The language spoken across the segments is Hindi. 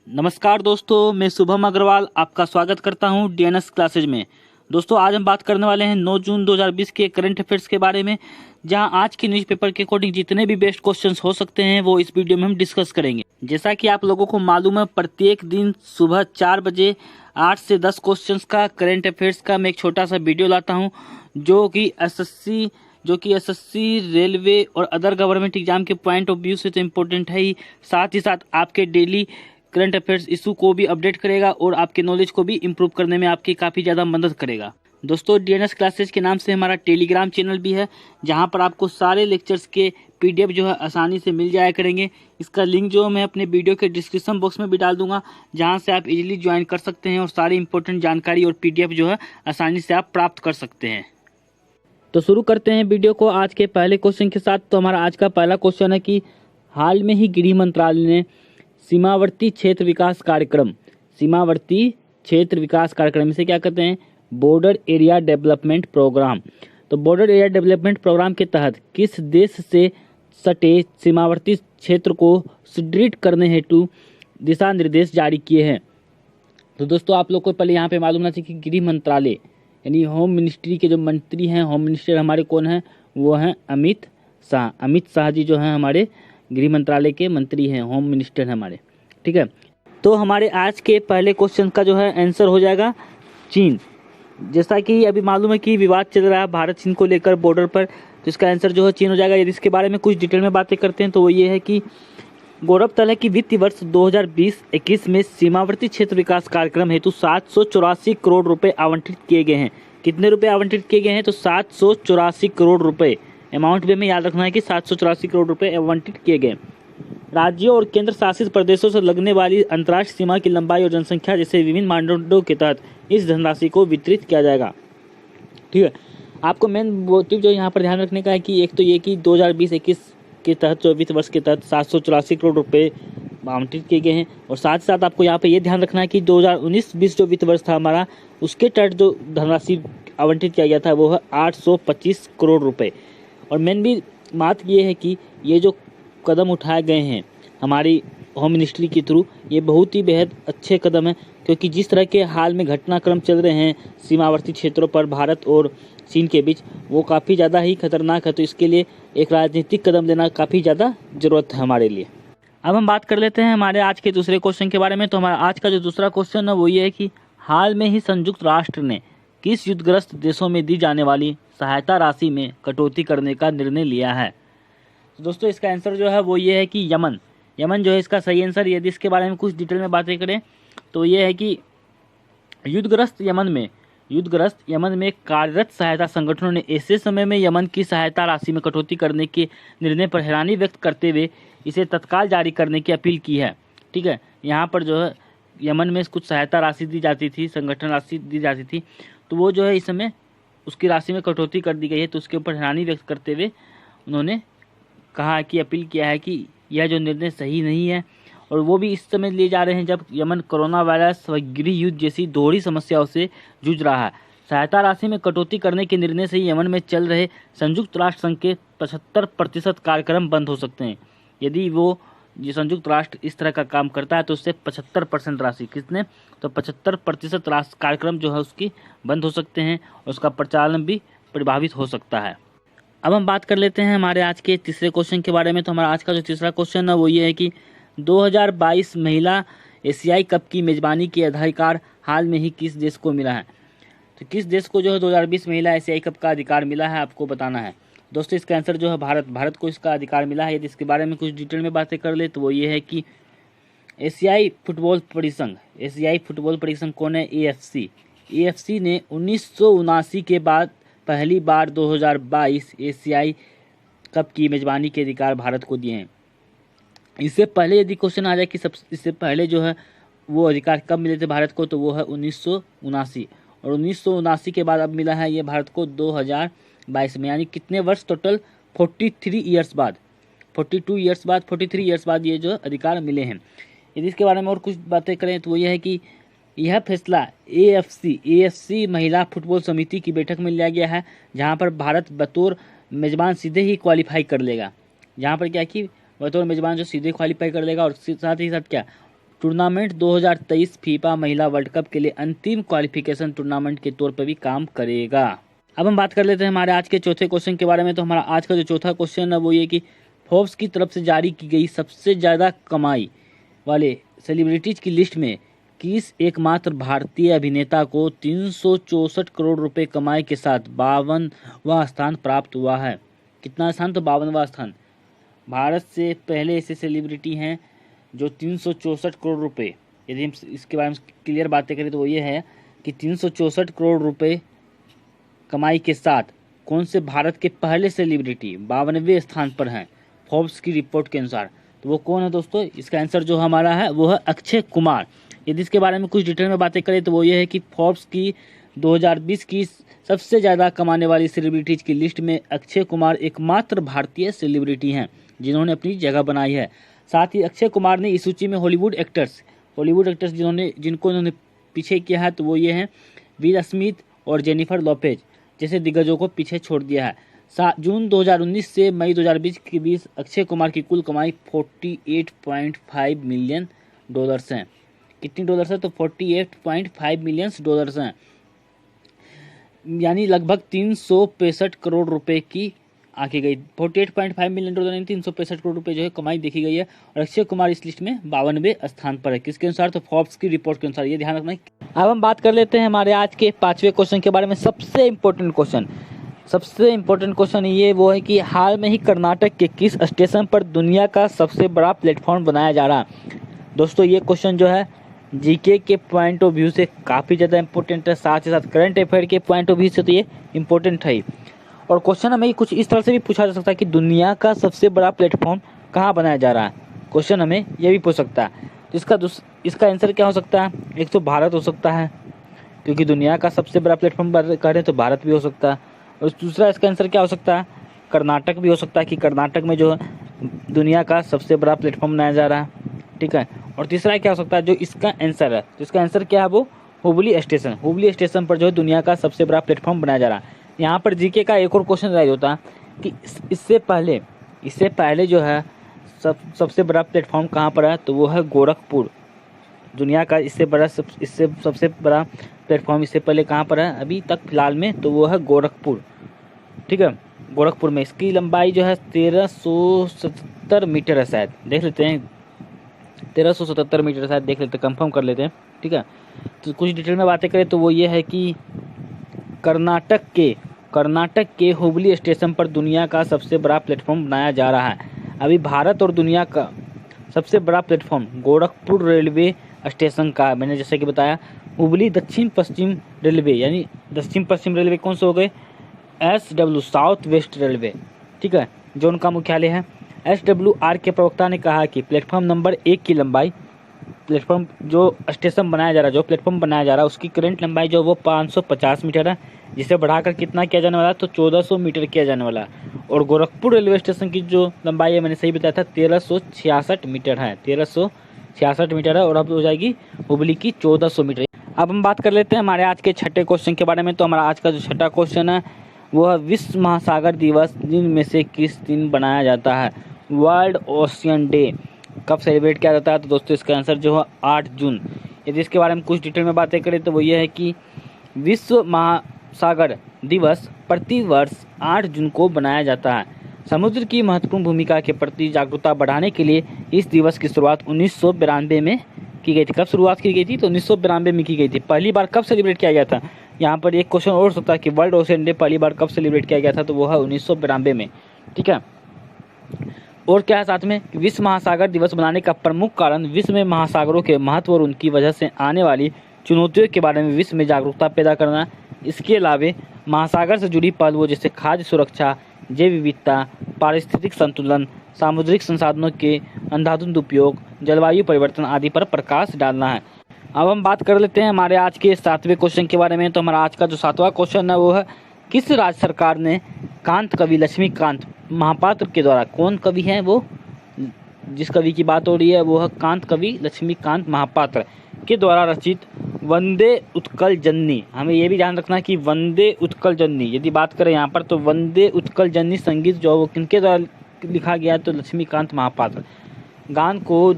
नमस्कार दोस्तों, मैं शुभम अग्रवाल आपका स्वागत करता हूं डीएनएस क्लासेज में। दोस्तों, आज हम बात करने वाले हैं 9 जून 2020 के करंट अफेयर्स के बारे में, जहां आज के न्यूज़पेपर के अकॉर्डिंग जितने भी बेस्ट क्वेश्चंस हो सकते हैं वो इस वीडियो में हम डिस्कस करेंगे। जैसा कि आप लोगों को मालूम है, प्रत्येक दिन सुबह 4 बजे 8 से 10 क्वेश्चंस का करंट अफेयर्स का मैं एक छोटा सा वीडियो लाता हूँ, जो कि एसएससी, रेलवे और अदर गवर्नमेंट एग्जाम के पॉइंट ऑफ व्यू से तो इम्पोर्टेंट है ही, साथ ही साथ आपके डेली करंट अफेयर्स इशू को भी अपडेट करेगा और आपके नॉलेज को भी इम्प्रूव करने में आपकी काफ़ी ज़्यादा मदद करेगा। दोस्तों, डीएनएस क्लासेज के नाम से हमारा टेलीग्राम चैनल भी है, जहां पर आपको सारे लेक्चर्स के पीडीएफ जो है आसानी से मिल जाया करेंगे। इसका लिंक जो मैं अपने वीडियो के डिस्क्रिप्शन बॉक्स में भी डाल दूंगा, जहां से आप इजीली ज्वाइन कर सकते हैं और सारी इंपॉर्टेंट जानकारी और पीडीएफ जो है आसानी से आप प्राप्त कर सकते हैं। तो शुरू करते हैं वीडियो को आज के पहले क्वेश्चन के साथ। तो हमारा आज का पहला क्वेश्चन है कि हाल में ही गृह मंत्रालय ने सीमावर्ती क्षेत्र विकास कार्यक्रम इसे क्या कहते हैं? Border area development programme. तो बॉर्डर एरिया डेवलपमेंट प्रोग्राम के तहत किस देश से सटे सीमावर्ती क्षेत्र को सुदृढ़ करने हेतु दिशा निर्देश जारी किए हैं? तो दोस्तों, आप लोग को पहले यहाँ पे मालूम होना चाहिए कि गृह मंत्रालय यानी होम मिनिस्ट्री के जो मंत्री हैं, होम मिनिस्टर हमारे कौन हैं? वो हैं अमित शाह जी जो हैं हमारे गृह मंत्रालय के मंत्री हैं, होम मिनिस्टर हैं हमारे। ठीक है, तो हमारे आज के पहले क्वेश्चन का जो है आंसर हो जाएगा चीन। जैसा कि अभी मालूम है कि विवाद चल रहा है भारत चीन को लेकर बॉर्डर पर, तो इसका आंसर जो है चीन हो जाएगा। यदि इसके बारे में कुछ डिटेल में बातें करते हैं तो वो ये है कि गौरतलब है कि वित्तीय वर्ष 2020-21 में सीमावर्ती क्षेत्र विकास कार्यक्रम हेतु 784 करोड़ रुपए आवंटित किए गए हैं। कितने रुपए आवंटित किए गए हैं? तो 784 करोड़ रुपए। अमाउंट भी हमें याद रखना है कि 784 करोड़ रुपए आवंटित किए गए। राज्यों और केंद्र शासित प्रदेशों से लगने वाली अंतर्राष्ट्रीय सीमा की लंबाई और जनसंख्या जैसे विभिन्न मानदंडों के तहत इस धनराशि को वितरित किया जाएगा। ठीक है, आपको मेन मोटिव जो यहाँ पर ध्यान रखने का है कि एक तो ये कि 2020-21 के तहत जो वित्त वर्ष के तहत 784 करोड़ रुपए आवंटित किए गए हैं, और साथ ही साथ आपको यहाँ पे ये ध्यान रखना है कि 2019-20 जो वित्त वर्ष था हमारा, उसके तहत जो धनराशि आवंटित किया गया था वो है 825 करोड़ रुपए। और मेन भी बात ये है कि ये जो कदम उठाए गए हैं हमारी होम मिनिस्ट्री के थ्रू, ये बहुत ही बेहद अच्छे कदम हैं, क्योंकि जिस तरह के हाल में घटनाक्रम चल रहे हैं सीमावर्ती क्षेत्रों पर भारत और चीन के बीच, वो काफ़ी ज़्यादा ही खतरनाक है। तो इसके लिए एक राजनीतिक कदम लेना काफ़ी ज़्यादा ज़रूरत है हमारे लिए। अब हम बात कर लेते हैं हमारे आज के दूसरे क्वेश्चन के बारे में। तो हमारा आज का जो दूसरा क्वेश्चन है वो ये है कि हाल में ही संयुक्त राष्ट्र ने किस युद्धग्रस्त देशों में दी जाने वाली सहायता राशि में कटौती करने का निर्णय लिया है? तो दोस्तों, इसका आंसर जो है वो ये है कि यमन जो है इसका सही आंसर। यदि इसके बारे में कुछ डिटेल में बातें करें तो ये है कि युद्धग्रस्त यमन में कार्यरत सहायता संगठनों ने ऐसे समय में यमन की सहायता राशि में कटौती करने के निर्णय पर हैरानी व्यक्त करते हुए इसे तत्काल जारी करने की अपील की है। ठीक है, यहाँ पर जो है यमन में कुछ सहायता राशि दी जाती थी, संगठन राशि दी जाती थी, तो वो जो है इस समय उसकी राशि में कटौती कर दी गई है। तो उसके ऊपर हैरानी व्यक्त करते हुए उन्होंने कहा कि अपील किया है कि यह जो निर्णय सही नहीं है, और वो भी इस समय लिए जा रहे हैं जब यमन कोरोना वायरस व गृह युद्ध जैसी दोहरी समस्याओं से जूझ रहा है। सहायता राशि में कटौती करने के निर्णय से यमन में चल रहे संयुक्त राष्ट्र संघ के 75% कार्यक्रम बंद हो सकते हैं। यदि वो ये संयुक्त राष्ट्र इस तरह का काम करता है तो उससे 75% राशि कितने? तो 75% कार्यक्रम जो है उसकी बंद हो सकते हैं और उसका प्रचालन भी प्रभावित हो सकता है। अब हम बात कर लेते हैं हमारे आज के तीसरे क्वेश्चन के बारे में। तो हमारा आज का जो तीसरा क्वेश्चन है वो ये है कि 2022 महिला एशियाई कप की मेजबानी के अधिकार हाल में ही किस देश को मिला है? तो किस देश को जो है 2020 महिला एशियाई कप का अधिकार मिला है, आपको बताना है। दोस्तों, इसका आंसर जो है भारत को इसका अधिकार मिला है। यदि इसके बारे में कुछ डिटेल में बातें कर ले तो वो ये है कि एशियाई फुटबॉल परिसंघ कौन है? AFC ने 1979 के बाद पहली बार 2022 एशियाई कप की मेजबानी के अधिकार भारत को दिए हैं। इससे पहले यदि क्वेश्चन आ जाए कि इससे पहले जो है वो अधिकार कब मिले थे भारत को, तो वो है 1979, और 1979 के बाद अब मिला है ये भारत को 2022 में, यानी कितने वर्ष टोटल? 43 ईयर्स बाद 43 ईयर्स बाद ये जो अधिकार मिले हैं। यदि इसके बारे में और कुछ बातें करें तो वो ये है कि यह फैसला AFC महिला फुटबॉल समिति की बैठक में लिया गया है, जहां पर भारत बतौर मेजबान सीधे ही क्वालिफाई कर लेगा। जहां पर क्या कि बतौर मेजबान जो सीधे क्वालिफाई कर लेगा, और साथ ही साथ क्या टूर्नामेंट 2023 फीफा महिला वर्ल्ड कप के लिए अंतिम क्वालिफिकेशन टूर्नामेंट के तौर पर भी काम करेगा। अब हम बात कर लेते हैं हमारे आज के चौथे क्वेश्चन के बारे में। तो हमारा आज का जो चौथा क्वेश्चन है वो ये कि फोर्ब्स की तरफ से जारी की गई सबसे ज़्यादा कमाई वाले सेलिब्रिटीज की लिस्ट में किस एकमात्र भारतीय अभिनेता को 364 करोड़ रुपए कमाई के साथ 52वां स्थान प्राप्त हुआ है। कितना स्थान? तो 52वां स्थान। भारत से पहले ऐसे सेलिब्रिटी हैं जो 364 करोड़ रुपए, यदि हम इसके बारे में क्लियर बातें करें तो वो ये है कि 364 करोड़ रुपए कमाई के साथ कौन से भारत के पहले सेलिब्रिटी 52वें स्थान पर हैं फोर्ब्स की रिपोर्ट के अनुसार। तो वो कौन है दोस्तों? इसका आंसर जो हमारा है वो है अक्षय कुमार। यदि इसके बारे में कुछ डिटेल में बातें करें तो वो ये है कि फोर्ब्स की 2020 की सबसे ज़्यादा कमाने वाली सेलिब्रिटीज़ की लिस्ट में अक्षय कुमार एकमात्र भारतीय सेलिब्रिटी हैं जिन्होंने अपनी जगह बनाई है। साथ ही अक्षय कुमार ने इस सूची में हॉलीवुड एक्टर्स जिनको इन्होंने पीछे किया है तो वो ये हैं विल स्मिथ और जेनिफर लोपेज जैसे दिग्गजों को पीछे छोड़ दिया है। जून 2019 से मई 2020 के बीच अक्षय कुमार की कुल कमाई $48.5 मिलियन हैं। कितनी डॉलर्स है? तो $48.5 मिलियन हैं, यानी लगभग 365 करोड़ रुपए की आंकी गई। $48.5 मिलियन यानी 365 करोड़ रुपए जो है कमाई देखी गई है। और अक्षय कुमार इस लिस्ट में 52वें स्थान पर है। किसके अनुसार? तो फोर्ब्स की रिपोर्ट के अनुसार। ये ध्यान रखना है। अब हम बात कर लेते हैं हमारे आज के 5वें क्वेश्चन के बारे में। सबसे इम्पोर्टेंट क्वेश्चन ये वो है कि हाल में ही कर्नाटक के किस स्टेशन पर दुनिया का सबसे बड़ा प्लेटफॉर्म बनाया जा रहा है। दोस्तों ये क्वेश्चन जो है जीके के पॉइंट ऑफ व्यू से काफ़ी ज़्यादा इंपॉर्टेंट है, साथ ही साथ करंट अफेयर के पॉइंट ऑफ व्यू से तो ये इम्पोर्टेंट है। और क्वेश्चन हमें कुछ इस तरह से भी पूछा जा सकता है कि दुनिया का सबसे बड़ा प्लेटफॉर्म कहाँ बनाया जा रहा है। क्वेश्चन हमें ये भी पूछ सकता है। तो इसका आंसर क्या हो सकता है? एक तो भारत हो सकता है, क्योंकि दुनिया का सबसे बड़ा प्लेटफॉर्म करें तो भारत भी हो सकता है। और दूसरा इसका आंसर क्या हो सकता है? कर्नाटक भी हो सकता है कि कर्नाटक में जो दुनिया का सबसे बड़ा प्लेटफॉर्म बनाया जा रहा है। ठीक है। और तीसरा क्या हो सकता है? जो इसका आंसर है, तो इसका आंसर क्या है? वो हुबली स्टेशन पर जो है दुनिया का सबसे बड़ा प्लेटफॉर्म बनाया जा रहा है। यहाँ पर जीके का एक और क्वेश्चन राइज होता है कि इससे पहले जो है सबसे बड़ा प्लेटफॉर्म कहाँ पर है? तो वो है गोरखपुर। दुनिया का इससे सबसे बड़ा प्लेटफॉर्म इससे पहले कहाँ पर है अभी तक फिलहाल में? तो वो है गोरखपुर। ठीक है, गोरखपुर में। इसकी लंबाई जो है 1377 मीटर है शायद, देख लेते हैं। 1377 मीटर शायद, देख लेते हैं, कंफर्म कर लेते हैं। ठीक है, तो कुछ डिटेल में बातें करें तो वो ये है कि कर्नाटक के हुबली स्टेशन पर दुनिया का सबसे बड़ा प्लेटफॉर्म बनाया जा रहा है। अभी भारत और दुनिया का सबसे बड़ा प्लेटफॉर्म गोरखपुर रेलवे स्टेशन का, मैंने जैसे कि बताया, हुबली दक्षिण पश्चिम रेलवे, यानी दक्षिण पश्चिम रेलवे कौन से हो गए? SW south west railway. ठीक है, जो उनका मुख्यालय है। SWR के प्रवक्ता ने कहा कि प्लेटफॉर्म नंबर 1 की लंबाई, प्लेटफॉर्म जो स्टेशन बनाया जा रहा है, जो प्लेटफॉर्म बनाया जा रहा है, उसकी करंट लंबाई जो वो 550 मीटर है, जिसे बढ़ाकर कितना किया जाने वाला है? तो 1400 मीटर किया जाने वाला है। और गोरखपुर रेलवे स्टेशन की जो लंबाई है, मैंने सही बताया था, 1366 मीटर है। 1366 मीटर है और अब हो जाएगी हुबली की 1400 मीटर। अब हम बात कर लेते हैं हमारे आज के छठे क्वेश्चन के बारे में। तो हमारा आज का जो छठा क्वेश्चन है वो है विश्व महासागर दिवस दिन में से किस दिन बनाया जाता है? वर्ल्ड ओशियन डे कब सेलिब्रेट किया जाता है? तो दोस्तों इसका आंसर जो है 8 जून। यदि इसके बारे में कुछ डिटेल में बातें करें तो वो ये है कि विश्व महासागर दिवस प्रति वर्ष 8 जून को बनाया जाता है। समुद्र की महत्वपूर्ण भूमिका के प्रति जागरूकता बढ़ाने के लिए इस दिवस की शुरुआत 1992 में की गई थी। कब शुरुआत की गई थी? तो 1992 में की गई थी। पहली बार कब सेलिब्रेट किया गया था? यहाँ पर एक क्वेश्चन और सकता है कि वर्ल्ड ओशियन डे पहली बार कब सेलिब्रेट किया गया था? तो वो है 1992 में। ठीक है, और क्या है साथ में? विश्व महासागर दिवस बनाने का प्रमुख कारण विश्व में महासागरों के महत्व और उनकी वजह से आने वाली चुनौतियों के बारे में विश्व में जागरूकता पैदा करना। इसके अलावा महासागर से जुड़ी पहलुओं जैसे खाद्य सुरक्षा, जैव विविधता, पारिस्थितिक संतुलन, सामुद्रिक संसाधनों के अंधाधुंध उपयोग, जलवायु परिवर्तन आदि पर प्रकाश डालना है। अब हम बात कर लेते हैं हमारे आज के 7वें क्वेश्चन के बारे में। तो हमारा आज का जो 7वां क्वेश्चन है वो है किस राज्य सरकार ने कांत कवि लक्ष्मीकांत महापात्र के द्वारा, कौन कवि हैं वो, जिस कवि की बात हो रही है वो है कांत कवि लक्ष्मीकांत महापात्र के द्वारा रचित वंदे उत्कल जननी। हमें ये भी ध्यान रखना है कि वंदे उत्कल जननी, यदि बात करें यहाँ पर, तो वंदे उत्कल जननी संगीत जो वो किनके द्वारा लिखा गया है? तो लक्ष्मीकांत महापात्र। गान को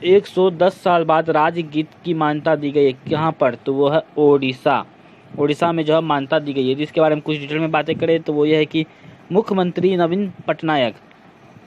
110 साल बाद राज्य गीत की मान्यता दी गई है। कहाँ पर? तो वो है ओडिशा। ओडिशा में जो है मान्यता दी गई है। जिसके बारे में कुछ डिटेल में बातें करें तो वो ये है कि मुख्यमंत्री नवीन पटनायक,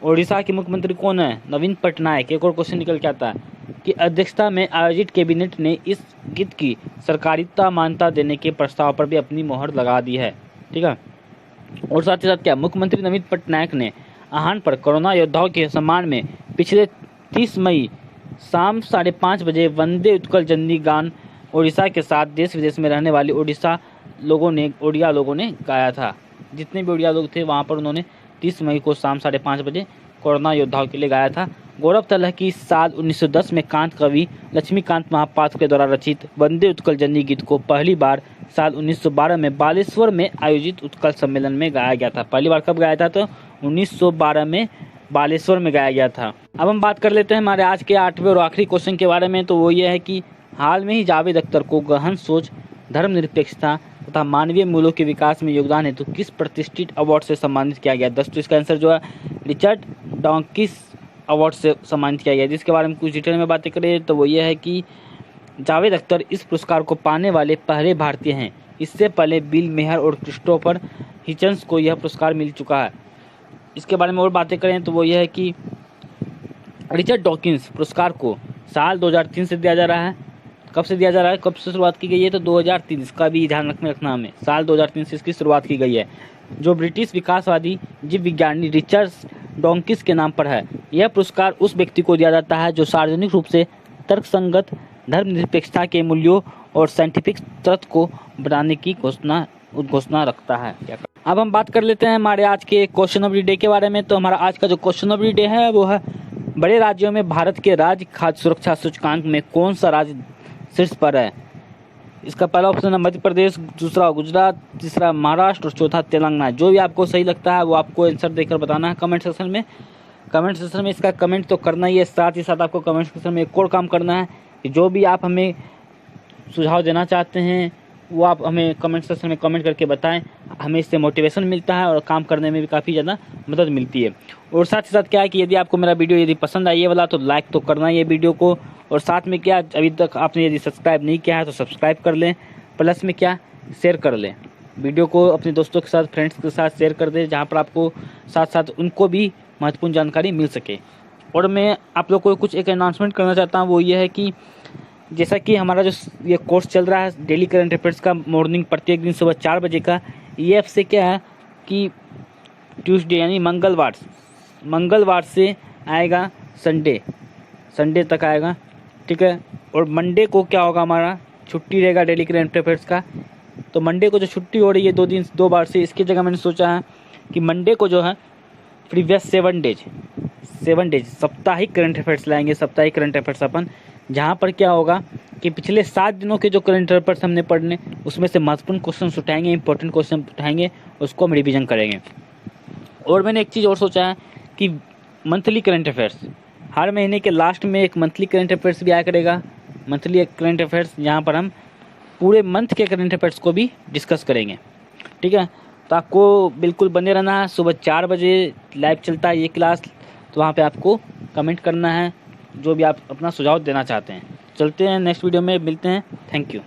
ओडिशा के मुख्यमंत्री कौन है? नवीन पटनायक। एक और क्वेश्चन निकल के आता है कि अध्यक्षता में आयोजित कैबिनेट ने इस गीत की सरकारिता मान्यता देने के प्रस्ताव पर भी अपनी मोहर लगा दी है। ठीक है। और साथ ही साथ क्या, मुख्यमंत्री नवीन पटनायक ने आहन पर कोरोना योद्धाओं के सम्मान में पिछले 30 मई शाम 5:30 बजे वंदे उत्कल जननी गान ओडिशा के साथ देश विदेश में रहने वाले ओडिया लोगों ने गाया था। जितने भी ओडिया लोग थे वहाँ पर उन्होंने 30 मई को शाम 5:30 बजे कोरोना योद्धाओं के लिए गाया था। गौरतलब है कि साल 1910 में कांत कवि लक्ष्मीकांत महापात्र के द्वारा रचित वंदे उत्कल जननी गीत को पहली बार साल 1912 में बालेश्वर में आयोजित उत्कल सम्मेलन में गाया गया था। पहली बार कब गाया था? तो 1912 में बालेश्वर में गाया गया था। अब हम बात कर लेते हैं हमारे आज के 8वें और आखिरी क्वेश्चन के बारे में। तो वो ये है कि हाल में ही जावेद अख्तर को गहन सोच, धर्मनिरपेक्षता तथा मानवीय मूल्यों के विकास में योगदान हेतु किस प्रतिष्ठित अवार्ड से सम्मानित किया गया? दोस्तों इसका आंसर जो है रिचर्ड डॉकिंस अवार्ड से सम्मानित किया गया। जिसके बारे में कुछ डिटेल में बातें करें तो वो ये है कि जावेद अख्तर इस पुरस्कार को पाने वाले पहले भारतीय हैं। इससे पहले बिल मेहर और क्रिस्टोफर हिचन्स को यह पुरस्कार मिल चुका है। इसके बारे में और बातें करें तो वो यह है कि रिचर्ड डॉकिंस पुरस्कार को साल 2003 से दिया जा रहा है। कब से दिया जा रहा है, कब से शुरुआत की गई है? तो 2003। इसका भी ध्यान रखना हमें, साल 2003 से इसकी शुरुआत की गई है, जो ब्रिटिश विकासवादी जीव विज्ञानी रिचर्ड डॉकिंस के नाम पर है। यह पुरस्कार उस व्यक्ति को दिया जाता है जो सार्वजनिक रूप से तर्कसंगत धर्मनिरपेक्षता के मूल्यों और साइंटिफिक तथ्य को बनाने की घोषणा रखता है। अब हम बात कर लेते हैं हमारे आज के क्वेश्चन ऑफ द डे के बारे में। तो हमारा आज का जो क्वेश्चन ऑफ द डे है वो है, बड़े राज्यों में भारत के राज्य खाद्य सुरक्षा सूचकांक में कौन सा राज्य शीर्ष पर है? इसका पहला ऑप्शन है मध्य प्रदेश, दूसरा गुजरात, तीसरा महाराष्ट्र और चौथा तेलंगाना। जो भी आपको सही लगता है वो आपको आंसर देकर बताना है कमेंट सेक्शन में। कमेंट सेक्शन में इसका कमेंट तो करना ही है, साथ ही साथ आपको कमेंट सेक्शन में एक और काम करना है कि जो भी आप हमें सुझाव देना चाहते हैं वो आप हमें कमेंट सेक्शन में कमेंट करके बताएं। हमें इससे मोटिवेशन मिलता है और काम करने में भी काफ़ी ज़्यादा मदद मिलती है। और साथ ही साथ क्या है कि यदि आपको मेरा वीडियो यदि पसंद आई ये वाला तो लाइक तो करना है ये वीडियो को। और साथ में क्या, अभी तक आपने यदि सब्सक्राइब नहीं किया है तो सब्सक्राइब कर लें, प्लस में क्या, शेयर कर लें वीडियो को अपने दोस्तों के साथ, फ्रेंड्स के साथ शेयर कर दें, जहाँ पर आपको साथ साथ उनको भी महत्वपूर्ण जानकारी मिल सके। और मैं आप लोग को कुछ एक अनाउंसमेंट करना चाहता हूँ, वो ये है कि जैसा कि हमारा जो ये कोर्स चल रहा है डेली करंट अफेयर्स का मॉर्निंग प्रत्येक दिन सुबह 4 बजे का, ये से क्या है कि ट्यूसडे यानी मंगलवार से आएगा संडे तक आएगा। ठीक है। और मंडे को क्या होगा, हमारा छुट्टी रहेगा डेली करंट अफेयर्स का। तो मंडे को जो छुट्टी हो रही है 2 बार से, इसकी जगह मैंने सोचा है कि मंडे को जो है प्रीवियस 7 डेज साप्ताहिक करंट अफेयर्स लाएंगे। साप्ताहिक करंट अफेयर्स अपन, जहाँ पर क्या होगा कि पिछले 7 दिनों के जो करंट अफेयर्स हमने पढ़ने उसमें से महत्वपूर्ण क्वेश्चन उठाएंगे, इंपॉर्टेंट क्वेश्चन उठाएंगे, उसको हम रिवीजन करेंगे। और मैंने एक चीज़ और सोचा है कि मंथली करंट अफेयर्स, हर महीने के लास्ट में एक मंथली करंट अफेयर्स भी आया करेगा। मंथली करंट अफेयर्स जहाँ पर हम पूरे मंथ के करंट अफेयर्स को भी डिस्कस करेंगे। ठीक है। तो आपको बिल्कुल बने रहना है। सुबह 4 बजे लाइव चलता है ये क्लास, तो वहाँ पे आपको कमेंट करना है जो भी आप अपना सुझाव देना चाहते हैं। चलते हैं नेक्स्ट वीडियो में मिलते हैं। Thank you.